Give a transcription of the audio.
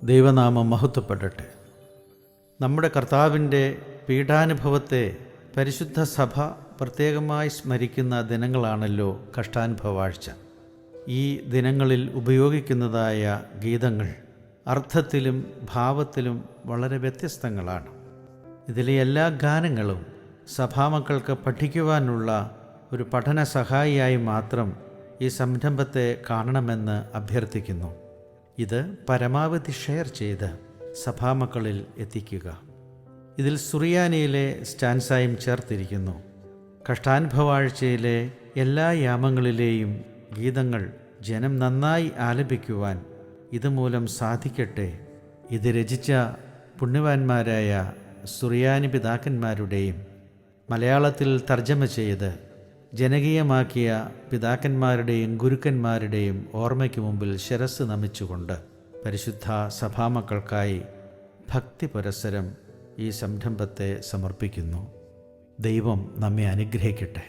ദൈവനാമം മഹത്വപ്പെടട്ടെ. നമ്മുടെ കർത്താവിൻ്റെ പീഡാനുഭവത്തെ പരിശുദ്ധ സഭ പ്രത്യേകമായി സ്മരിക്കുന്ന ദിനങ്ങളാണല്ലോ കഷ്ടാനുഭവാഴ്ച. ഈ ദിനങ്ങളിൽ ഉപയോഗിക്കുന്നതായ ഗീതങ്ങൾ അർത്ഥത്തിലും ഭാവത്തിലും വളരെ വ്യത്യസ്തങ്ങളാണ്. ഇതിലെ എല്ലാ ഗാനങ്ങളും സഭാമക്കൾക്ക് പഠിക്കുവാനുള്ള ഒരു പഠന സഹായിയായി മാത്രം ഈ സംരംഭത്തെ കാണണമെന്ന് അഭ്യർത്ഥിക്കുന്നു. ഇത് പരമാവധി ഷെയർ ചെയ്ത് സഭാമക്കളിൽ എത്തിക്കുക. ഇതിൽ സുറിയാനിയിലെ സ്റ്റാൻസായും ചേർത്തിരിക്കുന്നു. കഷ്ടാനുഭവാഴ്ചയിലെ എല്ലാ യാമങ്ങളിലെയും ഗീതങ്ങൾ ജനം നന്നായി ആലപിക്കുവാൻ ഇതുമൂലം സാധിക്കട്ടെ. ഇത് രചിച്ച പുണ്യവാന്മാരായ സുറിയാനി പിതാക്കന്മാരുടെയും മലയാളത്തിൽ തർജ്ജമ ചെയ്ത് ജനകീയമാക്കിയ പിതാക്കന്മാരുടെയും ഗുരുക്കന്മാരുടെയും ഓർമ്മയ്ക്ക് മുമ്പിൽ ശിരസ്സ് നമിച്ചുകൊണ്ട് പരിശുദ്ധ സഭാമക്കൾക്കായി ഭക്തി പുരസ്സരം ഈ സംരംഭത്തെ സമർപ്പിക്കുന്നു. ദൈവം നമ്മെ അനുഗ്രഹിക്കട്ടെ.